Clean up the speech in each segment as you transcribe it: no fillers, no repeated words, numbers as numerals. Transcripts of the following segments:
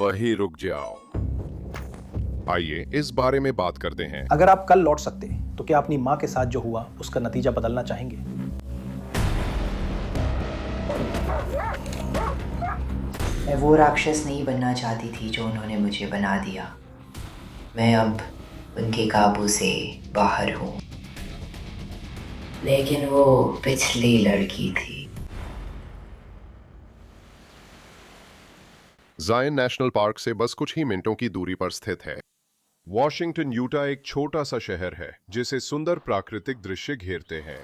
वहीं रुक जाओ। आइए इस बारे में बात करते हैं। अगर आप कल लौट सकते तो क्या अपनी माँ के साथ जो हुआ उसका नतीजा बदलना चाहेंगे? मैं वो राक्षस नहीं बनना चाहती थी जो उन्होंने मुझे बना दिया। मैं अब उनके काबू से बाहर हूँ। लेकिन वो पिछली लड़की थी। जायन नेशनल पार्क से बस कुछ ही मिनटों की दूरी पर स्थित है। वॉशिंगटन यूटा एक छोटा सा शहर है जिसे सुंदर प्राकृतिक दृश्य घेरते हैं।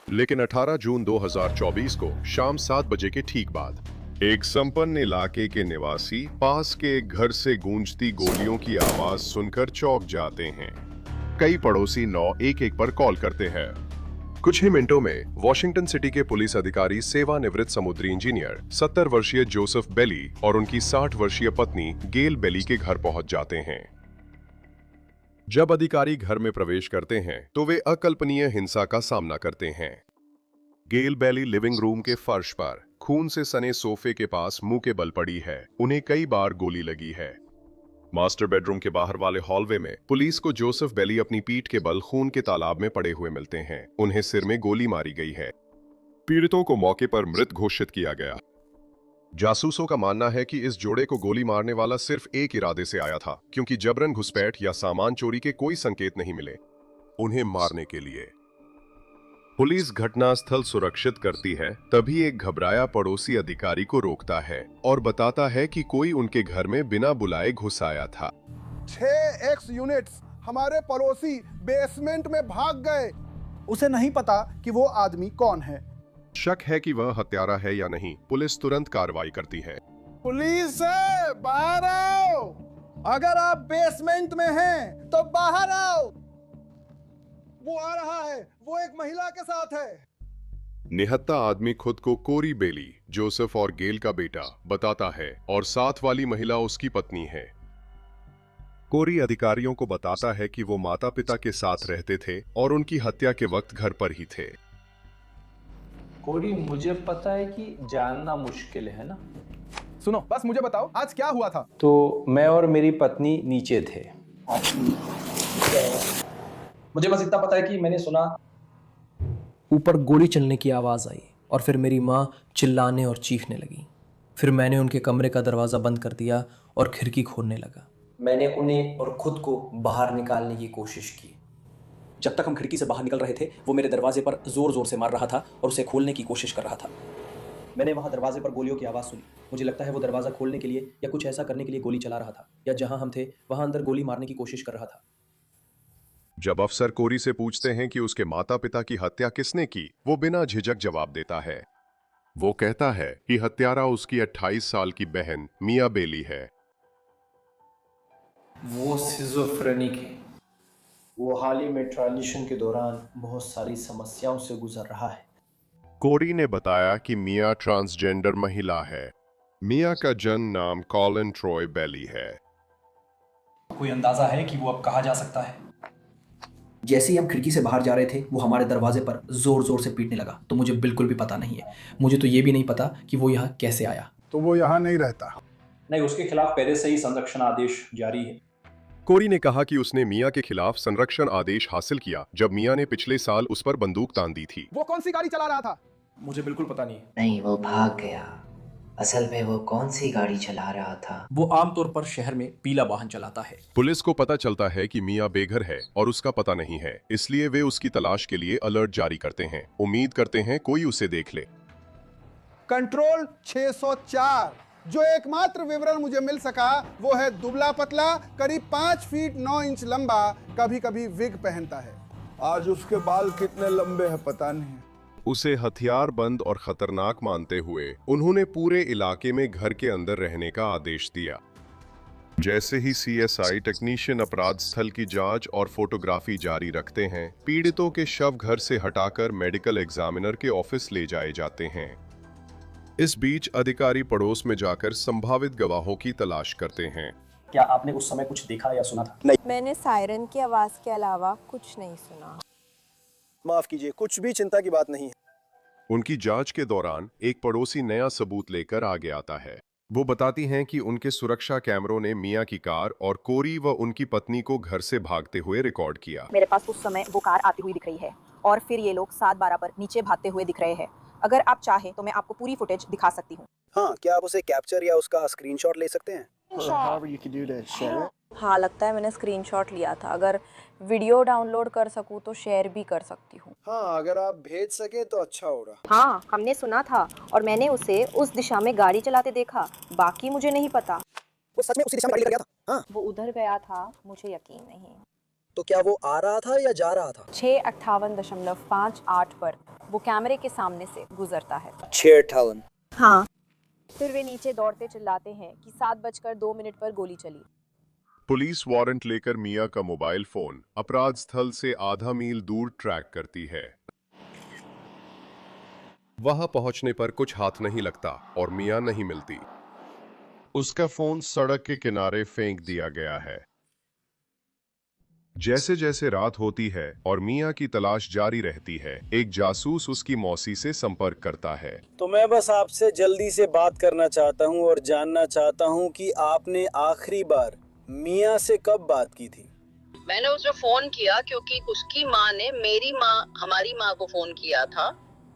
लेकिन 18 जून 2024 को शाम 7 बजे के ठीक बाद एक संपन्न इलाके के निवासी पास के एक घर से गूंजती गोलियों की आवाज सुनकर चौंक जाते हैं। कई पड़ोसी 911 पर कॉल करते हैं। कुछ ही मिनटों में वॉशिंगटन सिटी के पुलिस अधिकारी सेवानिवृत्त समुद्री इंजीनियर 70 वर्षीय जोसेफ बेली और उनकी 60 वर्षीय पत्नी गेल बेली के घर पहुंच जाते हैं। जब अधिकारी घर में प्रवेश करते हैं तो वे अकल्पनीय हिंसा का सामना करते हैं। गेल बेली लिविंग रूम के फर्श पर खून से सने सोफे के पास मुंह के बल पड़ी है। उन्हें कई बार गोली लगी है। मास्टर बेडरूम के बाहर वाले हॉलवे में पुलिस को जोसेफ बेली अपनी पीठ के बल खून के तालाब में पड़े हुए मिलते हैं। उन्हें सिर में गोली मारी गई है। पीड़ितों को मौके पर मृत घोषित किया गया। जासूसों का मानना है कि इस जोड़े को गोली मारने वाला सिर्फ एक इरादे से आया था, क्योंकि जबरन घुसपैठ या सामान चोरी के कोई संकेत नहीं मिले उन्हें मारने के लिए। पुलिस घटनास्थल सुरक्षित करती है, तभी एक घबराया पड़ोसी अधिकारी को रोकता है और बताता है कि कोई उनके घर में बिना बुलाए घुस आया था। 6 यूनिट्स हमारे पड़ोसी बेसमेंट में भाग गए। उसे नहीं पता कि वो आदमी कौन है। शक है कि वह हत्यारा है या नहीं। पुलिस तुरंत कार्रवाई करती है। पुलिस है, बाहर आओ। अगर आप बेसमेंट में हैं तो बाहर आओ। वो आ रहा है, वो एक महिला के साथ है। निहत्था आदमी खुद को कोरी बेली, जोसेफ और गेल का बेटा बताता है और साथ वाली महिला उसकी पत्नी है। कोरी अधिकारियों को बताता है कि वो माता पिता के साथ रहते थे और उनकी हत्या के वक्त घर पर ही थे। कोरी, मुझे पता है कि जानना मुश्किल है ना। सुनो, बस मुझे बताओ आज क्या हुआ था। तो मैं और मेरी पत्नी नीचे थे। मुझे बस इतना पता है कि मैंने सुना ऊपर गोली चलने की आवाज़ आई और फिर मेरी माँ चिल्लाने और चीखने लगी। फिर मैंने उनके कमरे का दरवाज़ा बंद कर दिया और खिड़की खोलने लगा। मैंने उन्हें और खुद को बाहर निकालने की कोशिश की। जब तक हम खिड़की से बाहर निकल रहे थे वो मेरे दरवाजे पर ज़ोर ज़ोर से मार रहा था और उसे खोलने की कोशिश कर रहा था। मैंने वहाँ दरवाजे पर गोलियों की आवाज़ सुनी। मुझे लगता है वो दरवाज़ा खोलने के लिए या कुछ ऐसा करने के लिए गोली चला रहा था, या जहाँ हम थे वहाँ अंदर गोली मारने की कोशिश कर रहा था। जब अफसर कोरी से पूछते हैं कि उसके माता पिता की हत्या किसने की, वो बिना झिझक जवाब देता है। वो कहता है कि हत्यारा उसकी 28 साल की बहन मिया बेली है। वो सिजोफ्रेनिक है। वो हाल ही में ट्रांजिशन के दौरान बहुत सारी समस्याओं से गुजर रहा है। कोरी ने बताया कि मिया ट्रांसजेंडर महिला है। मिया का जन्म नाम कॉलिन ट्रॉय बेली है। कोई अंदाजा है कि वो अब कहाँ जा सकता है? जैसे ही हम खिड़की से बाहर जा रहे थे वो हमारे दरवाजे पर जोर जोर से पीटने लगा। तो मुझे बिल्कुल भी पता नहीं है। मुझे तो ये भी नहीं पता कि वो यहाँ कैसे आया। तो वो यहाँ नहीं रहता। नहीं, उसके खिलाफ पहले से ही संरक्षण आदेश जारी है। कोरी ने कहा कि उसने मिया के खिलाफ संरक्षण आदेश हासिल किया जब मिया ने पिछले साल उस पर बंदूक तान दी थी। वो कौन सी गाड़ी चला रहा था? मुझे बिल्कुल पता नहीं। नहीं, वो भाग गया। असल में वो कौन सी गाड़ी चला रहा था? वो आमतौर पर शहर में पीला वाहन चलाता है। पुलिस को पता चलता है कि मिया बेघर है और उसका पता नहीं है, इसलिए वे उसकी तलाश के लिए अलर्ट जारी करते हैं। उम्मीद करते हैं कोई उसे देख ले। कंट्रोल 604। जो एकमात्र विवरण मुझे मिल सका वो है दुबला पतला, करीब 5 फीट 9 इंच लंबा, कभी कभी विग पहनता है। आज उसके बाल कितने लंबे हैं पता नहीं। उसे हथियार बंद और खतरनाक मानते हुए उन्होंने पूरे इलाके में घर के अंदर रहने का आदेश दिया। जैसे ही सीएसआई टेक्नीशियन अपराध स्थल की जांच और फोटोग्राफी जारी रखते हैं, पीड़ितों के शव घर से हटाकर मेडिकल एग्जामिनर के ऑफिस ले जाए जाते हैं। इस बीच अधिकारी पड़ोस में जाकर संभावित गवाहों की तलाश करते हैं। क्या आपने उस समय कुछ देखा या सुना था? नहीं, मैंने सायरन की आवाज के अलावा कुछ नहीं सुना। माफ कीजिए, कुछ भी चिंता की बात नहीं है। उनकी जांच के दौरान एक पड़ोसी नया सबूत लेकर आगे आता है। वो बताती हैं कि उनके सुरक्षा कैमरों ने मियां की कार और कोरी व उनकी पत्नी को घर से भागते हुए रिकॉर्ड किया। मेरे पास उस समय वो कार आती हुई दिख रही है और फिर ये लोग 7/12 पर नीचे भागते हुए दिख रहे हैं। अगर आप चाहें तो मैं आपको पूरी फुटेज दिखा सकती हूँ। हाँ, क्या आप उसे कैप्चर या उसका स्क्रीनशॉट ले सकते हैं? हाँ, लगता है मैंने स्क्रीनशॉट लिया था। अगर वीडियो डाउनलोड कर सकूँ तो शेयर भी कर सकती हूँ। हाँ, अगर आप भेज सके तो अच्छा होगा। हाँ, हमने सुना था और मैंने उसे उस दिशा में गाड़ी चलाते देखा। बाकी मुझे नहीं पता। वो सच में उसी दिशा में गाड़ी लेकर गया था? हाँ। वो उधर गया था, मुझे यकीन नहीं। तो क्या वो आ रहा था या जा रहा था? 6:58.58 पर वो कैमरे के सामने से गुजरता है। 6:58। हाँ। फिर वे नीचे दौड़ते चिल्लाते हैं कि 7:02 पर गोली चली। पुलिस वारंट लेकर मियां का मोबाइल फोन अपराध स्थल से आधा मील दूर ट्रैक करती है। वहां पहुंचने पर कुछ हाथ नहीं लगता और मियां नहीं मिलती। उसका फोन सड़क के किनारे फेंक दिया गया है। जैसे जैसे रात होती है और मियां की तलाश जारी रहती है, एक जासूस उसकी मौसी से संपर्क करता है। तो मैं बस आपसे जल्दी से बात करना चाहता हूँ और जानना चाहता हूँ कि आपने आखिरी बार मियां से कब बात की थी? मैंने उसे फोन किया क्योंकि उसकी माँ ने हमारी माँ को फोन किया था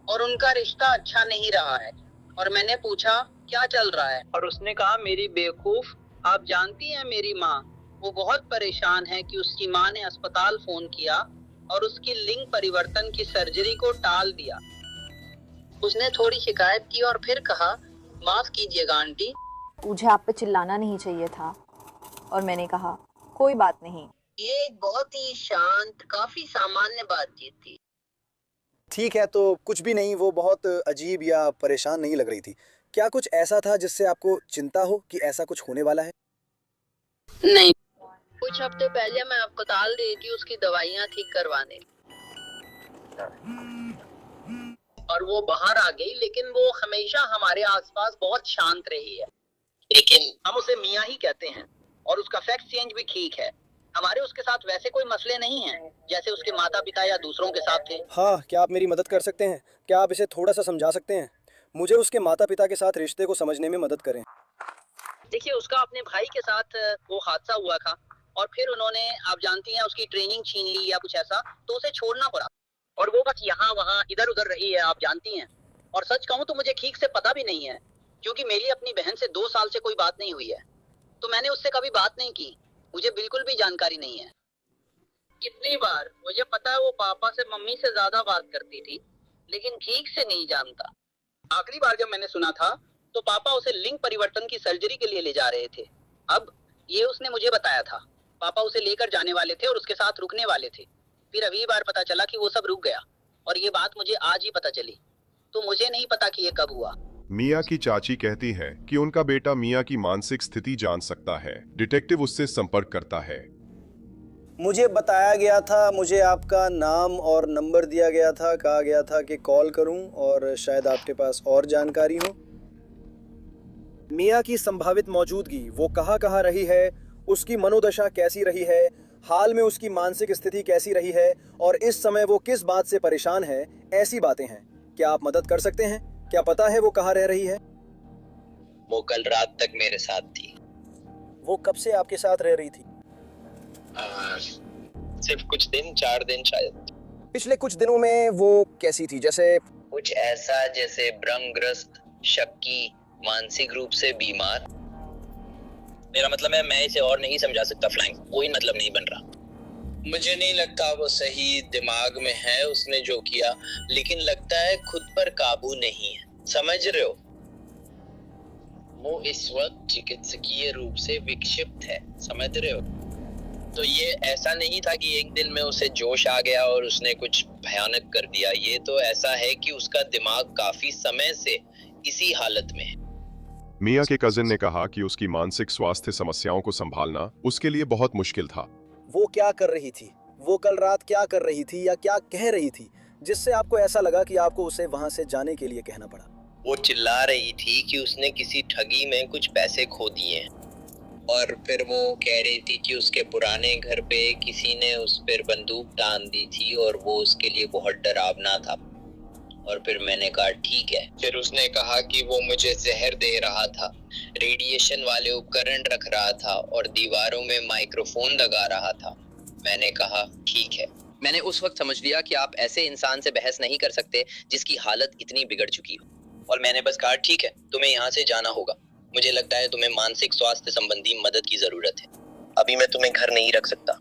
और उनका रिश्ता अच्छा नहीं रहा है और मैंने पूछा क्या चल रहा है और उसने कहा मेरी बेवकूफ, आप जानती हैं मेरी माँ, वो बहुत परेशान है कि उसकी माँ ने अस्पताल फोन किया और उसकी लिंग परिवर्तन की सर्जरी को टाल दिया। उसने थोड़ी शिकायत की और फिर कहा माफ कीजिएगा आंटी, मुझे आप पे चिल्लाना नहीं चाहिए था और मैंने कहा कोई बात नहीं। ये एक बहुत ही शांत, काफी सामान्य बातचीत थी। ठीक है, तो कुछ भी नहीं, वो बहुत अजीब या परेशान नहीं लग रही थी। क्या कुछ ऐसा था जिससे आपको चिंता हो कि ऐसा कुछ होने वाला है? नहीं, कुछ हफ्ते पहले मैं अस्पताल गई थी उसकी दवाइयाँ ठीक करवाने और वो बाहर आ गई, लेकिन वो हमेशा हमारे आसपास बहुत शांत रही है। लेकिन हम उसे मियाँ ही कहते हैं और उसका फैक्ट चेंज भी ठीक है। हमारे उसके साथ वैसे कोई मसले नहीं हैं जैसे उसके माता पिता या दूसरों के साथ थे। हाँ, क्या आप मेरी मदद कर सकते हैं? क्या आप इसे थोड़ा सा समझा सकते हैं? मुझे उसके माता पिता के साथ रिश्ते को समझने में मदद करें। देखिए, उसका अपने भाई के साथ वो हादसा हुआ था और फिर उन्होंने, आप जानती हैं, उसकी ट्रेनिंग छीन ली या कुछ ऐसा, तो उसे छोड़ना पड़ा और वो बस यहाँ वहाँ इधर उधर रही है, आप जानती हैं। और सच कहूँ तो मुझे ठीक से पता भी नहीं है क्योंकि मेरी अपनी बहन से 2 साल से कोई बात नहीं हुई है, तो मैंने उससे कभी बात नहीं की। मुझे बिल्कुल भी जानकारी नहीं है। कितनी बार मुझे पता है वो पापा से मम्मी से ज्यादा बात करती थी, लेकिन ठीक से नहीं जानता। आखिरी बार जब मैंने सुना था तो पापा उसे लिंग परिवर्तन की सर्जरी के लिए ले जा रहे थे। अब ये उसने मुझे बताया था। पापा उसे लेकर जाने वाले थे और उसके साथ रुकने वाले थे। फिर अगली बार पता चला कि वो सब रुक गया और ये बात मुझे आज ही पता चली, तो मुझे नहीं पता कि ये कब हुआ। मियां की चाची कहती है कि उनका बेटा मियां की मानसिक स्थिति जान सकता है। डिटेक्टिव उससे संपर्क करता है। मुझे बताया गया था, मुझे आपका नाम और नंबर दिया गया था, कहा गया था कि कॉल करूं और शायद आपके पास और जानकारी हो। मियां की संभावित मौजूदगी, वो कहाँ रही है, उसकी मनोदशा कैसी रही है, हाल में उसकी मानसिक स्थिति कैसी रही है और इस समय वो किस बात से परेशान है, ऐसी बातें हैं। क्या आप मदद कर सकते हैं? क्या पता है वो कहाँ रह रही है? वो कल रात तक मेरे साथ थी। वो कब से आपके साथ रह रही थी? सिर्फ कुछ दिन, 4 दिन शायद। पिछले कुछ दिनों में वो कैसी थी? जैसे कुछ ऐसा जैसे भ्रमग्रस्त, शक्की, मानसिक रूप से बीमार। मेरा मतलब है, मैं इसे और नहीं समझा सकता फ्लैंक, कोई मतलब नहीं बन रहा। मुझे नहीं लगता वो सही दिमाग में है उसने जो किया, लेकिन लगता है खुद पर काबू नहीं है, समझ रहे हो? वो इस वक्त चिकित्सकीय रूप से विक्षिप्त है, समझ रहे हो? तो ये ऐसा नहीं था कि एक दिन में उसे जोश आ गया और उसने कुछ भयानक कर दिया। ये तो ऐसा है कि उसका दिमाग काफी समय से इसी हालत में है। मियां के कजिन ने कहा कि उसकी मानसिक स्वास्थ्य समस्याओं को संभालना उसके लिए बहुत मुश्किल था। वो क्या कर रही थी? वो कल रात क्या कर रही थी या क्या कह रही थी जिससे आपको ऐसा लगा कि आपको उसे वहां से जाने के लिए कहना पड़ा? वो चिल्ला रही थी कि उसने किसी ठगी में कुछ पैसे खो दिए हैं और फिर वो कह रही थी कि उसके पुराने घर पे किसी ने उस पर बंदूक तान दी थी और वो उसके लिए बहुत डरावना था। और फिर मैंने कहा ठीक है। फिर उसने कहा कि वो मुझे जहर दे रहा था, रेडिएशन वाले उपकरण रख रहा था और दीवारों में माइक्रोफोन लगा रहा था। मैंने कहा ठीक है। मैंने उस वक्त समझ लिया कि आप ऐसे इंसान से बहस नहीं कर सकते जिसकी हालत इतनी बिगड़ चुकी हो, और मैंने बस कहा ठीक है, तुम्हें यहाँ से जाना होगा। मुझे लगता है तुम्हें मानसिक स्वास्थ्य संबंधी मदद की जरूरत है। अभी मैं तुम्हें घर नहीं रख सकता।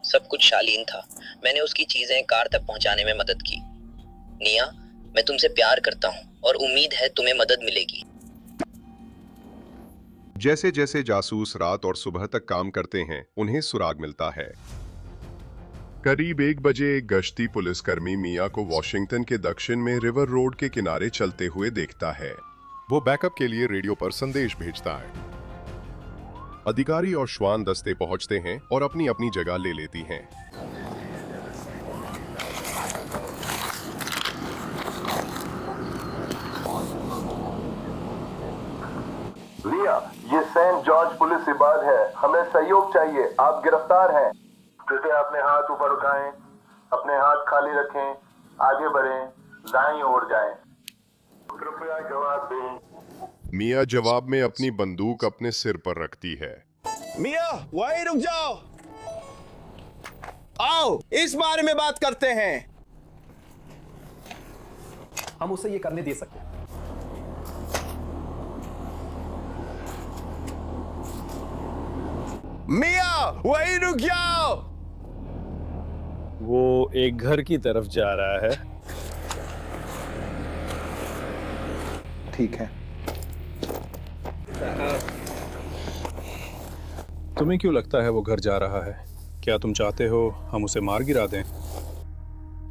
सब कुछ शालीन था। मैंने उसकी चीजें कार तक पहुंचाने में मदद की। निया, मैं तुमसे प्यार करता हूँ और उम्मीद है तुम्हें मदद मिलेगी। जैसे जैसे जासूस रात और सुबह तक काम करते हैं, उन्हें सुराग मिलता है। करीब 1 बजे एक गश्ती पुलिसकर्मी मिया को वॉशिंगटन के दक्षिण में रिवर रोड के किनारे चलते हुए देखता है। वो बैकअप के लिए रेडियो पर संदेश भेजता है। अधिकारी और श्वान दस्ते पहुंचते हैं और अपनी अपनी जगह ले लेती हैं। लिया, ये सेंट जॉर्ज पुलिस इबाद है। हमें सहयोग चाहिए। आप गिरफ्तार हैं। कृपया अपने हाथ ऊपर उठाएं, अपने हाथ खाली रखें, आगे बढ़ें, दाईं ओर जाएं। कृपया जवाब दें। मिया जवाब में अपनी बंदूक अपने सिर पर रखती है। मिया, वहीं रुक जाओ। आओ, इस बारे में बात करते हैं। हम उसे ये करने दे सकते हैं। मिया, वहीं रुक जाओ। वो एक घर की तरफ जा रहा है। ठीक है। तुम्हें क्यों लगता है वो घर जा रहा है? क्या तुम चाहते हो हम उसे मार गिरा दें?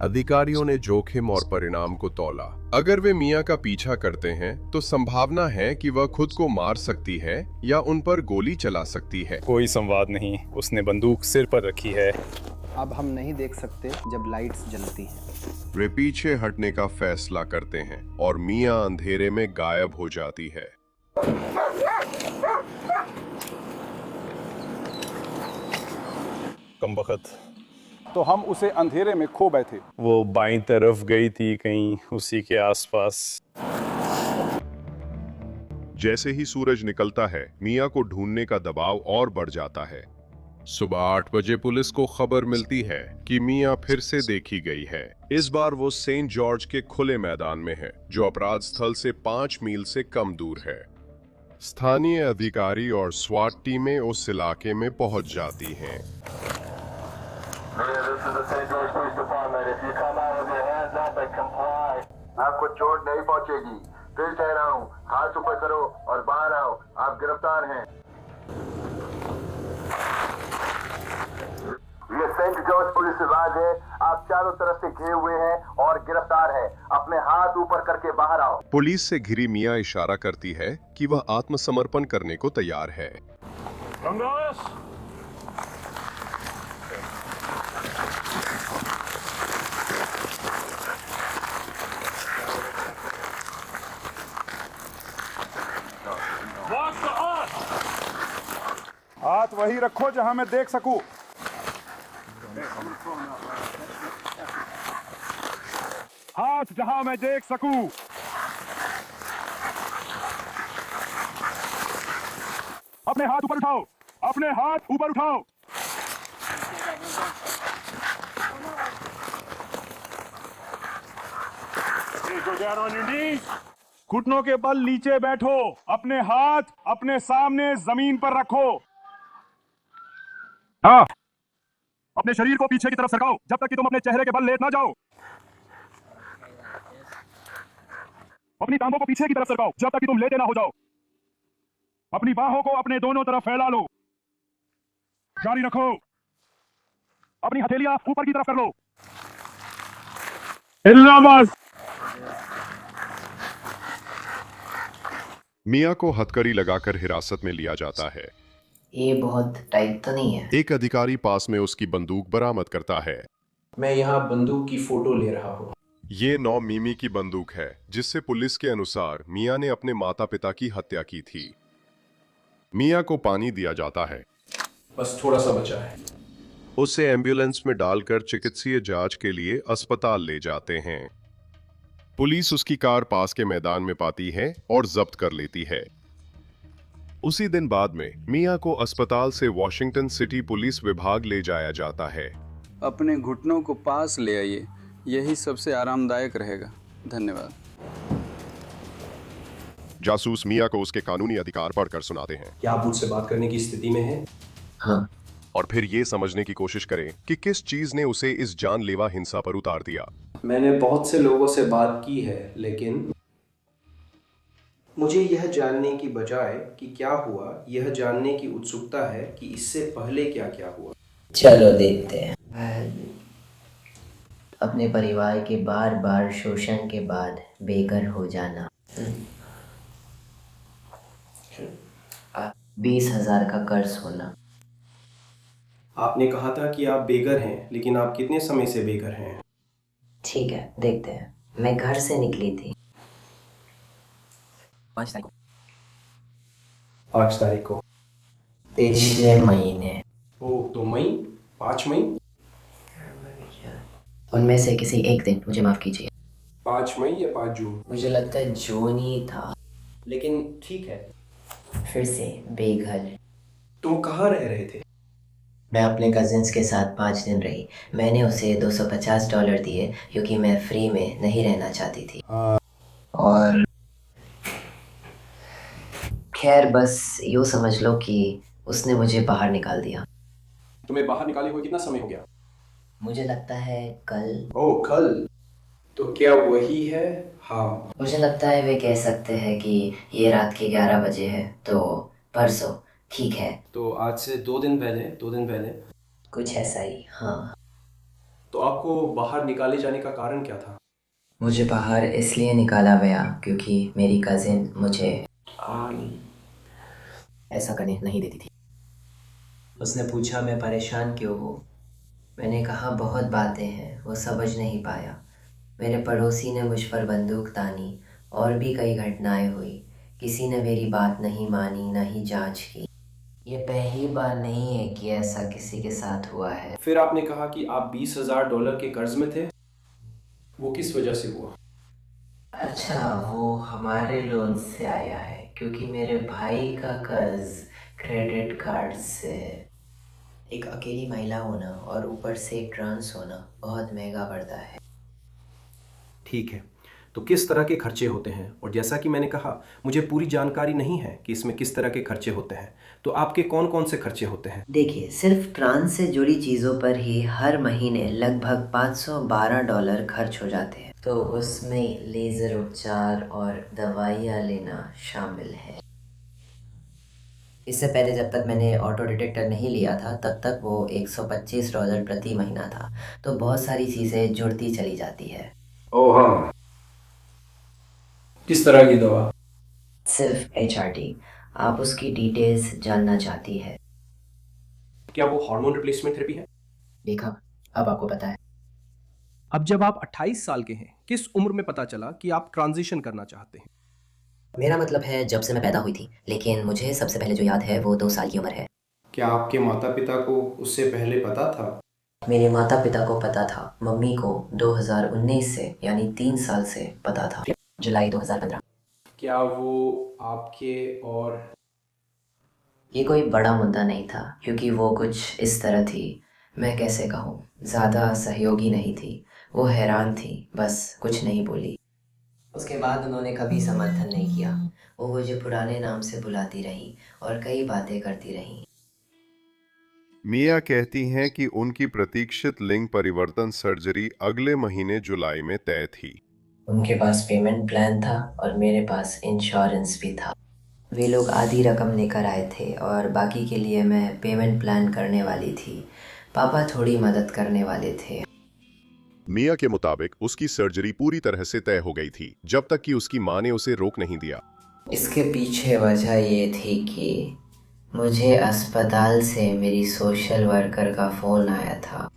अधिकारियों ने जोखिम और परिणाम को तौला। अगर वे मिया का पीछा करते हैं तो संभावना है कि वह खुद को मार सकती है या उन पर गोली चला सकती है। कोई संवाद नहीं। उसने बंदूक सिर पर रखी है। अब हम नहीं देख सकते जब लाइट्स जलती हैं। वे पीछे हटने का फैसला करते हैं और मिया अंधेरे में गायब हो जाती है। कमबख्त। तो हम उसे अंधेरे में खो बैठे। वो बाईं तरफ गई थी, कहीं उसी के आसपास। जैसे ही सूरज निकलता है, मिया को ढूंढने का दबाव और बढ़ जाता है। सुबह 8 बजे पुलिस को खबर मिलती है कि मिया फिर से देखी गई है। इस बार वो सेंट जॉर्ज के खुले मैदान में है, जो अपराध स्थल से 5 मील से कम दूर है। स्थानीय अधिकारी और स्वाट टीमें उस इलाके में पहुंच जाती हैं। आपको चोट नहीं पहुंचेगी। फिर कह रहा हूँ, हाथ ऊपर करो और बाहर आओ। आप गिरफ्तार हैं। ये सेंट जॉर्ज पुलिस विभाग है। आप चारों तरफ से घिरे हुए हैं और गिरफ्तार हैं। अपने हाथ ऊपर करके बाहर आओ। पुलिस से घिरी मिया इशारा करती है कि वह आत्मसमर्पण करने को तैयार है। हाथ वही रखो जहां मैं देख सकूं। हाथ जहां मैं देख सकूं। अपने हाथ ऊपर उठाओ। अपने हाथ ऊपर उठाओ। घुटनों के बल नीचे बैठो। अपने हाथ अपने सामने जमीन पर रखो। हाँ, अपने शरीर को पीछे की तरफ सरकाओ जब तक कि तुम अपने चेहरे के बल लेट ना जाओ। अपनी टांगों को पीछे की तरफ सरकाओ जब तक कि तुम लेटे ना हो जाओ। अपनी बाहों को अपने दोनों तरफ फैला लो। जारी रखो। अपनी हथेलियां ऊपर की तरफ कर लो। मिया को हथकड़ी लगाकर हिरासत में लिया जाता है। ये बहुत टाइट तो नहीं है? एक अधिकारी पास में उसकी बंदूक बरामद करता है। मैं यहाँ बंदूक की फोटो ले रहा हूँ। ये 9 मिमी की बंदूक है, जिससे पुलिस के अनुसार मिया ने अपने माता पिता की हत्या की थी। मिया को पानी दिया जाता है। बस थोड़ा सा बचा है। उसे एम्बुलेंस में डालकर चिकित्सीय जांच के लिए अस्पताल ले जाते हैं। पुलिस उसकी कार पास के मैदान में पाती है और जब्त कर लेती है। उसी दिन बाद में मिया को अस्पताल से वॉशिंगटन सिटी पुलिस विभाग ले जाया जाता है। अपने घुटनों को पास ले आइए, यही सबसे आरामदायक रहेगा। धन्यवाद। जासूस मिया को उसके कानूनी अधिकार पढ़कर सुनाते हैं। क्या आप मुझसे बात करने की स्थिति में हैं? हाँ। और फिर ये समझने की कोशिश करें कि किस चीज ने उसे इस जानलेवा हिंसा पर उतार दिया। मैंने बहुत से लोगों से बात की है, लेकिन मुझे यह जानने की बजाय कि क्या हुआ, यह जानने की उत्सुकता है कि इससे पहले क्या क्या हुआ। चलो देखते हैं। अपने परिवार के बार बार शोषण के बाद बेघर हो जाना, 20,000 का कर्ज होना। आपने कहा था कि आप बेघर हैं, लेकिन आप कितने समय से बेघर हैं? ठीक है, देखते हैं। मैं घर से निकली थी 5 तारीख को। 5 तारीख को? पिछले महीने। ओह, तो मई, 5 मई। उनमें से किसी एक दिन, मुझे माफ कीजिए। 5 मई या 5 जून? मुझे लगता है जून ही था। लेकिन ठीक है। फिर से बेघर। तुम कहाँ रह रहे थे? मैं अपने कजिन्स के साथ 5 दिन रही। मैंने उसे $250 दिए क्योंकि मैं फ्री में नहीं रहना चाहती थी। और खैर, बस यूँ समझ लो कि उसने मुझे बाहर निकाल दिया। तुम्हें बाहर निकाले हुए कितना समय हो गया? मुझे लगता है कल। ओह, कल? तो क्या वही है? हाँ। मुझे लगता है वे कह सकते हैं कि ये रात के 11 बजे है, तो परसों। ठीक है, तो आज से 2 दिन पहले, 2 दिन पहले कुछ ऐसा ही। हाँ। तो आपको बाहर निकाले जाने का कारण क्या था? मुझे बाहर इसलिए निकाला गया क्योंकि मेरी कजिन मुझे ऐसा करने नहीं देती थी। उसने पूछा मैं परेशान क्यों हूँ। मैंने कहा बहुत बातें हैं, वो समझ नहीं पाया। मेरे पड़ोसी ने मुझ पर बंदूक तानी और भी कई घटनाएं हुई। किसी ने मेरी बात नहीं मानी, न ही जांच की। ये पहली बार नहीं है कि ऐसा किसी के साथ हुआ है। फिर आपने कहा कि आप $20,000 के कर्ज में थे, वो किस वजह से हुआ? अच्छा, वो हमारे लोन से आया है क्योंकि मेरे भाई का कर्ज क्रेडिट कार्ड से है। एक अकेली महिला होना और ऊपर से ट्रांस होना बहुत महंगा पड़ता है। ठीक है, तो किस तरह के खर्चे होते हैं? और जैसा कि मैंने कहा, मुझे पूरी जानकारी नहीं है कि इसमें किस तरह के खर्चे होते हैं। तो आपके कौन कौन से खर्चे होते हैं? देखिए, सिर्फ ट्रांस से जुड़ी चीज़ों पर ही हर महीने लगभग $512 खर्च हो जाते हैं। तो उसमें लेज़र उपचार और दवाइयाँ लेना शामिल है। इससे पहले जब तक मैंने ऑटो डिटेक्टर नहीं लिया था, तब तक वो $125 प्रति महीना था। तो बहुत सारी चीज़ें जुड़ती चली जाती है। ओह हाँ। किस तरह की दवा? सिर्फ HRT। आप उसकी डिटेल्स जानना चाहती है? क्या वो हार्मोन रिप्लेसमेंट थेरेपी है? देखा, अब आपको पता है। अब जब आप 28 साल के हैं, किस उम्र में पता चला कि आप ट्रांजिशन करना चाहते हैं? मेरा मतलब है जब से मैं पैदा हुई थी, लेकिन मुझे सबसे पहले जो याद है वो 2 साल की उम्र है। क्या आपके माता पिता को उससे पहले पता था? मेरे माता पिता को पता था। मम्मी को 2019 से, यानी 3 साल से पता था। जुलाई 2015। क्या वो आपके और? ये कोई बड़ा मुद्दा नहीं था क्योंकि वो कुछ इस तरह थी, मैं कैसे कहूँ, ज़्यादा सहयोगी नहीं थी। वो हैरान थी, बस कुछ नहीं बोली। उसके बाद उन्होंने कभी समर्थन नहीं किया। वो मुझे पुराने नाम से बुलाती रही और कई बातें करती रही। मिया कहती हैं कि उनकी प्रतीक्षित लिंग परिवर्तन सर्जरी अगले महीने जुलाई में तय थी। उनके पास पेमेंट प्लान था और मेरे पास इंश्योरेंस भी था। वे लोग आधी रकम लेकर आए थे और बाकी के लिए मैं पेमेंट प्लान करने वाली थी। पापा थोड़ी मदद करने वाले थे। मिया के मुताबिक उसकी सर्जरी पूरी तरह से तय हो गई थी, जब तक कि उसकी मां ने उसे रोक नहीं दिया। इसके पीछे वजह ये थी कि मुझे अस्पताल से मेरी सोशल वर्कर का फ़ोन आया था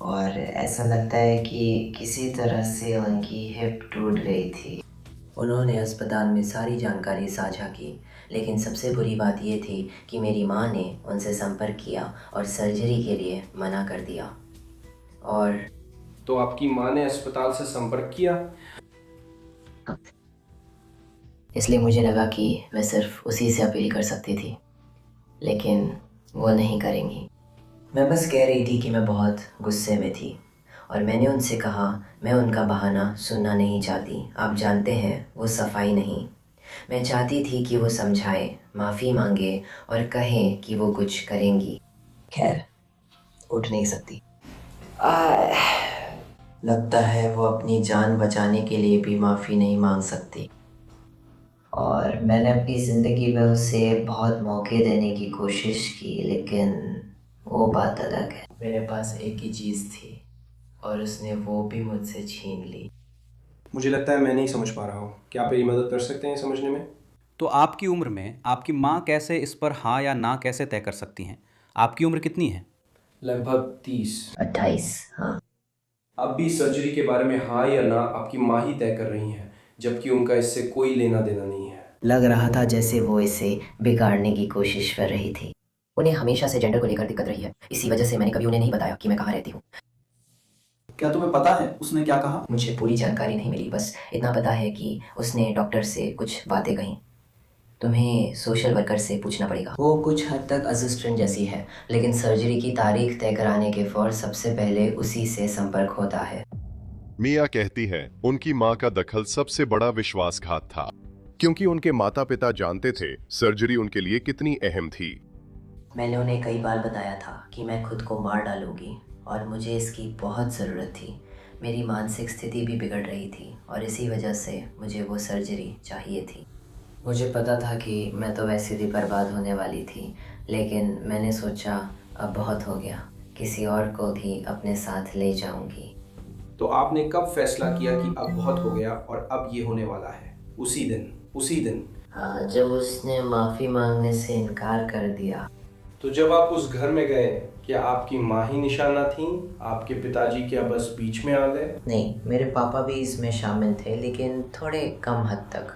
और ऐसा लगता है कि किसी तरह से उनकी हिप टूट गई थी। उन्होंने अस्पताल में सारी जानकारी साझा की, लेकिन सबसे बुरी बात ये थी कि मेरी माँ ने उनसे संपर्क किया और सर्जरी के लिए मना कर दिया। और तो आपकी माँ ने अस्पताल से संपर्क किया इसलिए मुझे लगा कि मैं सिर्फ उसी से अपील कर सकती थी, लेकिन वो नहीं करेंगी। मैं बस कह रही थी कि मैं बहुत गुस्से में थी और मैंने उनसे कहा मैं उनका बहाना सुनना नहीं चाहती। आप जानते हैं वो सफाई नहीं। मैं चाहती थी कि वो समझाए, माफ़ी मांगे और कहें कि वो कुछ करेंगी। खैर, उठ नहीं सकती। लगता है वो अपनी जान बचाने के लिए भी माफ़ी नहीं मांग सकती। और मैंने अपनी ज़िंदगी में उसे बहुत मौके देने की कोशिश की, लेकिन वो बात अलग है। मेरे पास एक ही चीज़ थी और उसने वो भी मुझसे छीन ली। मुझे लगता है मैं नहीं समझ पा रहा हूँ। क्या आप मेरी मदद कर सकते हैं समझने में? तो आपकी उम्र में आपकी माँ कैसे इस पर हाँ या ना कैसे तय कर सकती हैं? आपकी उम्र कितनी है? लगभग 30। 28। हाँ। अब भी सर्जरी के बारे में हाँ या ना आपकी माँ ही तय कर रही हैं, जबकि उनका इससे कोई लेना देना नहीं है। लग रहा था जैसे वो इसे बिगाड़ने की कोशिश कर रही थी। उन्हें हमेशा से जेंडर को लेकर दिक्कत रही है, इसी वजह से मैंने कभी उन्हें नहीं बताया कि मैं कहाँ रहती हूँ। क्या तुम्हें पता है उसने क्या कहा? मुझे पूरी जानकारी नहीं मिली, बस इतना पता है कि उसने डॉक्टर से कुछ बातें कहीं। तुम्हें सोशल वर्कर से पूछना पड़ेगा। वो कुछ हद तक असिस्टेंट जैसी है, लेकिन सर्जरी की तारीख तय कराने के फौर सबसे पहले उसी से संपर्क होता है। मिया कहती है उनकी मां का दखल सबसे बड़ा विश्वासघात था, क्योंकि उनके माता पिता जानते थे सर्जरी उनके लिए कितनी अहम थी। मैंने उन्हें कई बार बताया था कि मैं खुद को मार डालूंगी और मुझे इसकी बहुत ज़रूरत थी। मेरी मानसिक स्थिति भी बिगड़ रही थी और इसी वजह से मुझे वो सर्जरी चाहिए थी। मुझे पता था कि मैं तो वैसे भी बर्बाद होने वाली थी, लेकिन मैंने सोचा अब बहुत हो गया, किसी और को भी अपने साथ ले जाऊंगी। तो आपने कब फैसला किया कि अब बहुत हो गया और अब ये होने वाला है? उसी दिन? हाँ, जब उसने माफ़ी मांगने से इनकार कर दिया। तो जब आप उस घर में गए, क्या आपकी माँ ही निशाना थी? आपके पिताजी क्या बस बीच में आ गए? नहीं, मेरे पापा भी इसमें शामिल थे, लेकिन थोड़े कम हद तक।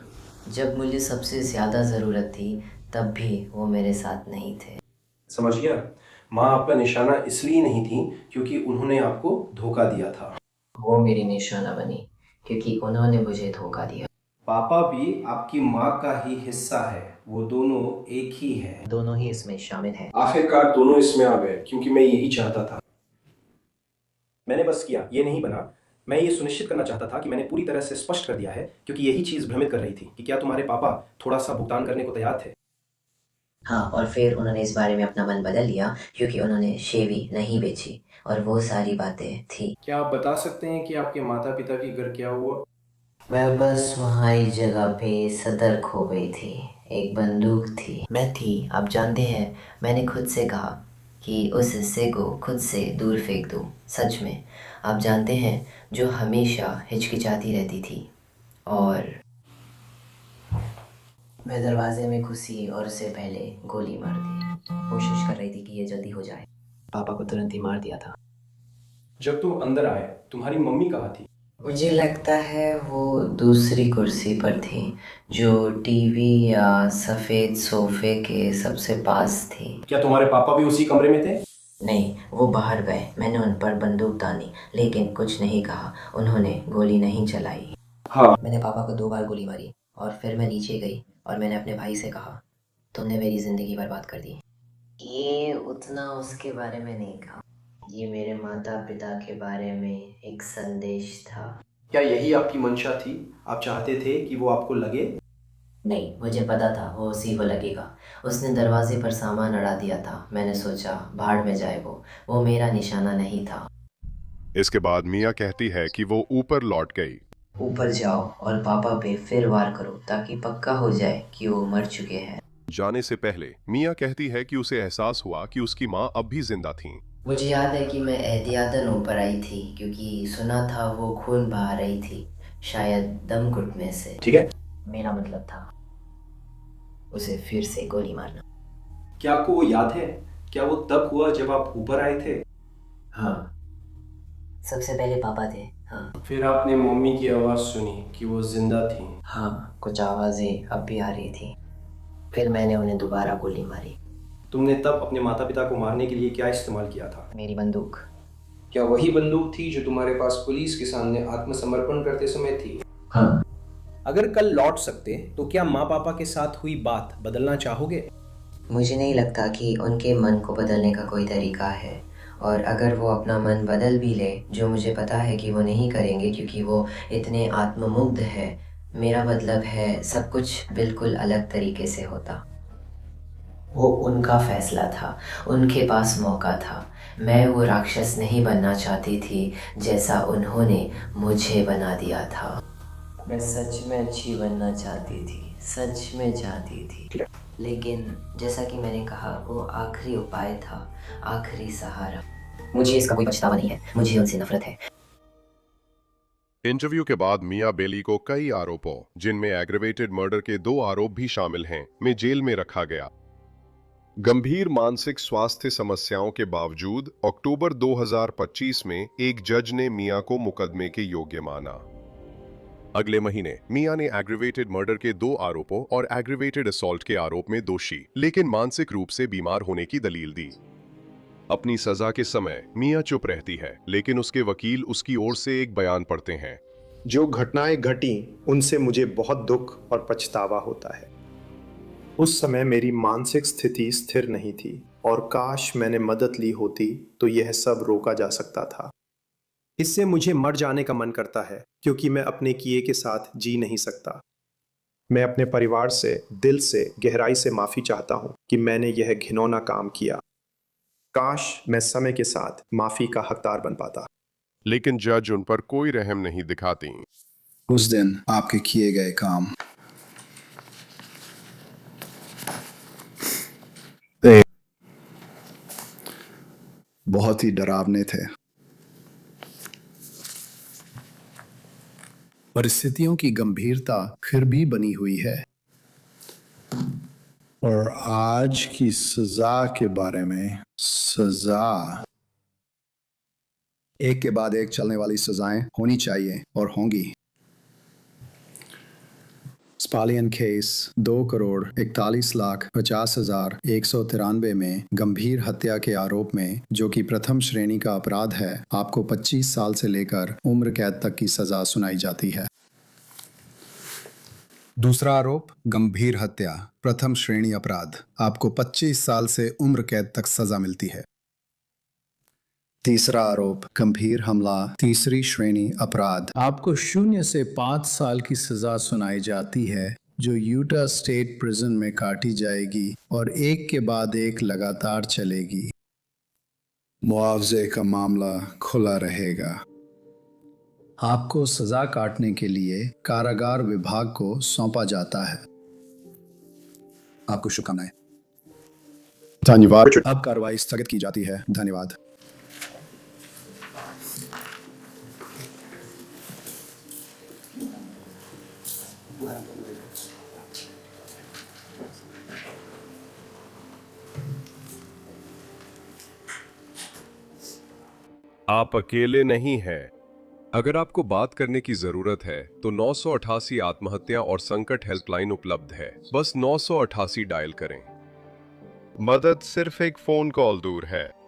जब मुझे सबसे ज़्यादा ज़रूरत थी तब भी वो मेरे साथ नहीं थे। समझ गया। माँ आपका निशाना इसलिए नहीं थी क्योंकि उन्होंने आपको धोखा दिया था। वो मेरी निशाना बनी क्योंकि उन्होंने मुझे धोखा दिया। पापा भी आपकी माँ का ही हिस्सा है, वो दोनों एक ही है। दोनों ही इसमें शामिल हैं। आखिरकार दोनों इसमें आ गए क्योंकि मैं यही चाहता था। मैंने बस किया, ये नहीं बना। मैं ये सुनिश्चित करना चाहता था कि मैंने पूरी तरह से स्पष्ट कर दिया है, क्योंकि यही चीज़ भ्रमित कर रही थी कि क्या तुम्हारे पापा थोड़ा सा भुगतान करने को तैयार थे। हाँ, और फिर उन्होंने इस बारे में अपना मन बदल लिया क्योंकि उन्होंने शेवी नहीं बेची और वो सारी बातें थी। क्या आप बता सकते हैं कि आपके माता पिता के घर क्या हुआ? मैं बस वहाँ एक जगह पे सतर्क हो गई थी। एक बंदूक थी, मैं थी। आप जानते हैं, मैंने खुद से कहा कि उस हिस्से को खुद से दूर फेंक दूँ। सच में, आप जानते हैं, जो हमेशा हिचकिचाती रहती थी। और मैं दरवाजे में घुसी और उससे पहले गोली मार दी। कोशिश कर रही थी कि ये जल्दी हो जाए। पापा को तुरंत ही मार दिया था। जब तुम अंदर आए, तुम्हारी मम्मी कहाँ थी? मुझे लगता है वो दूसरी कुर्सी पर थी, जो टीवी या सफ़ेद सोफे के सबसे पास थी। क्या तुम्हारे पापा भी उसी कमरे में थे? नहीं, वो बाहर गए। मैंने उन पर बंदूक तानी, लेकिन कुछ नहीं कहा। उन्होंने गोली नहीं चलाई। हाँ। मैंने पापा को 2 बार गोली मारी और फिर मैं नीचे गई और मैंने अपने भाई से कहा, तुमने मेरी ज़िंदगी बर्बाद कर दी। ये उतना उसके बारे में नहीं कहा, ये मेरे माता पिता के बारे में एक संदेश था। क्या यही आपकी मंशा थी? आप चाहते थे कि वो आपको लगे? नहीं, मुझे पता था वो उसी को लगेगा। उसने दरवाजे पर सामान अड़ा दिया था। मैंने सोचा भाड़ में जाए वो मेरा निशाना नहीं था। इसके बाद मिया कहती है कि वो ऊपर लौट गई। ऊपर जाओ और पापा पे फिर वार करो ताकि पक्का हो जाए कि वो मर चुके हैं। जाने से पहले मिया कहती है कि उसे एहसास हुआ कि उसकी माँ अब भी जिंदा थी। मुझे याद है कि मैं एहतियातन ऊपर आई थी क्योंकि सुना था वो खून बहा रही थी, शायद दम घुटने से। ठीक है, मेरा मतलब था उसे फिर से गोली मारना। क्या आपको वो याद है? क्या वो तब हुआ जब आप ऊपर आए थे? हाँ, सबसे पहले पापा थे। हाँ। फिर आपने मम्मी की आवाज़ सुनी कि वो जिंदा थी। हाँ, कुछ आवाज़ें अब भी आ रही थी। फिर मैंने उन्हें दोबारा गोली मारी। तुमने तब अपने माता पिता को मारने के लिए क्या इस्तेमाल किया था? मेरी बंदूक। क्या वही बंदूक थी जो तुम्हारे पास पुलिस के सामने आत्मसमर्पण करते समय थी? हाँ। अगर कल लौट सकते तो क्या माँ पापा के साथ हुई बात बदलना चाहोगे? मुझे नहीं लगता कि उनके मन को बदलने का कोई तरीका है, और अगर वो अपना मन बदल भी ले, जो मुझे पता है कि वो नहीं करेंगे क्योंकि वो इतने आत्ममुग्ध है, मेरा मतलब है सब कुछ बिल्कुल अलग तरीके से होता। वो उनका फैसला था, उनके पास मौका था। मैं वो राक्षस नहीं बनना चाहती थी जैसा उन्होंने मुझे बना दिया था। मैं सच में अच्छी बनना चाहती थी, सच में चाहती थी, लेकिन जैसा कि मैंने कहा, वो आखिरी उपाय था, आखिरी सहारा। मुझे इसका कोई पछतावा नहीं है, मुझे उनसे नफरत है। इंटरव्यू के बाद मियां बेली को कई आरोपों, जिनमें एग्रेवेटेड मर्डर के 2 आरोप भी शामिल हैं, में जेल में रखा गया। गंभीर मानसिक स्वास्थ्य समस्याओं के बावजूद अक्टूबर 2025 में एक जज ने मियां को मुकदमे के योग्य माना। अगले महीने मियां ने एग्रेवेटेड मर्डर के 2 आरोपों और एग्रेवेटेड असॉल्ट के आरोप में दोषी लेकिन मानसिक रूप से बीमार होने की दलील दी। अपनी सजा के समय मियां चुप रहती है, लेकिन उसके वकील उसकी ओर से एक बयान पढ़ते हैं। जो घटनाएं घटी उनसे मुझे बहुत दुख और पछतावा होता है। उस समय मेरी मानसिक स्थिति स्थिर नहीं थी, और काश मैंने मदद ली होती तो यह सब रोका जा सकता था। इससे मुझे मर जाने का मन करता है, क्योंकि मैं अपने किए के साथ जी नहीं सकता। मैं अपने परिवार से दिल से गहराई से माफ़ी चाहता हूँ कि मैंने यह घिनौना काम किया। काश मैं समय के साथ माफ़ी का हकदार बन पाता। लेकिन जज उन पर कोई रहम नहीं दिखाती। उस दिन आपके किए गए काम बहुत ही डरावने थे। परिस्थितियों की गंभीरता फिर भी बनी हुई है, और आज की सजा के बारे में, सजा एक के बाद एक चलने वाली सजाएं होनी चाहिए और होंगी। स्पालियन केस 2,41,50,193 में गंभीर हत्या के आरोप में, जो कि प्रथम श्रेणी का अपराध है, आपको 25 साल से लेकर उम्र कैद तक की सजा सुनाई जाती है। दूसरा आरोप गंभीर हत्या, प्रथम श्रेणी अपराध, आपको 25 साल से उम्र कैद तक सजा मिलती है। तीसरा आरोप गंभीर हमला, तीसरी श्रेणी अपराध, आपको 0 से 5 साल की सजा सुनाई जाती है, जो यूटा स्टेट प्रिजन में काटी जाएगी और एक के बाद एक लगातार चलेगी। मुआवजे का मामला खुला रहेगा। आपको सजा काटने के लिए कारागार विभाग को सौंपा जाता है। आपको शुभकामनाएं। धन्यवाद। अब कार्रवाई स्थगित की जाती है। धन्यवाद। आप अकेले नहीं हैं। अगर आपको बात करने की जरूरत है तो 988 आत्महत्या और संकट हेल्पलाइन उपलब्ध है। बस 988 डायल करें। मदद सिर्फ एक फोन कॉल दूर है।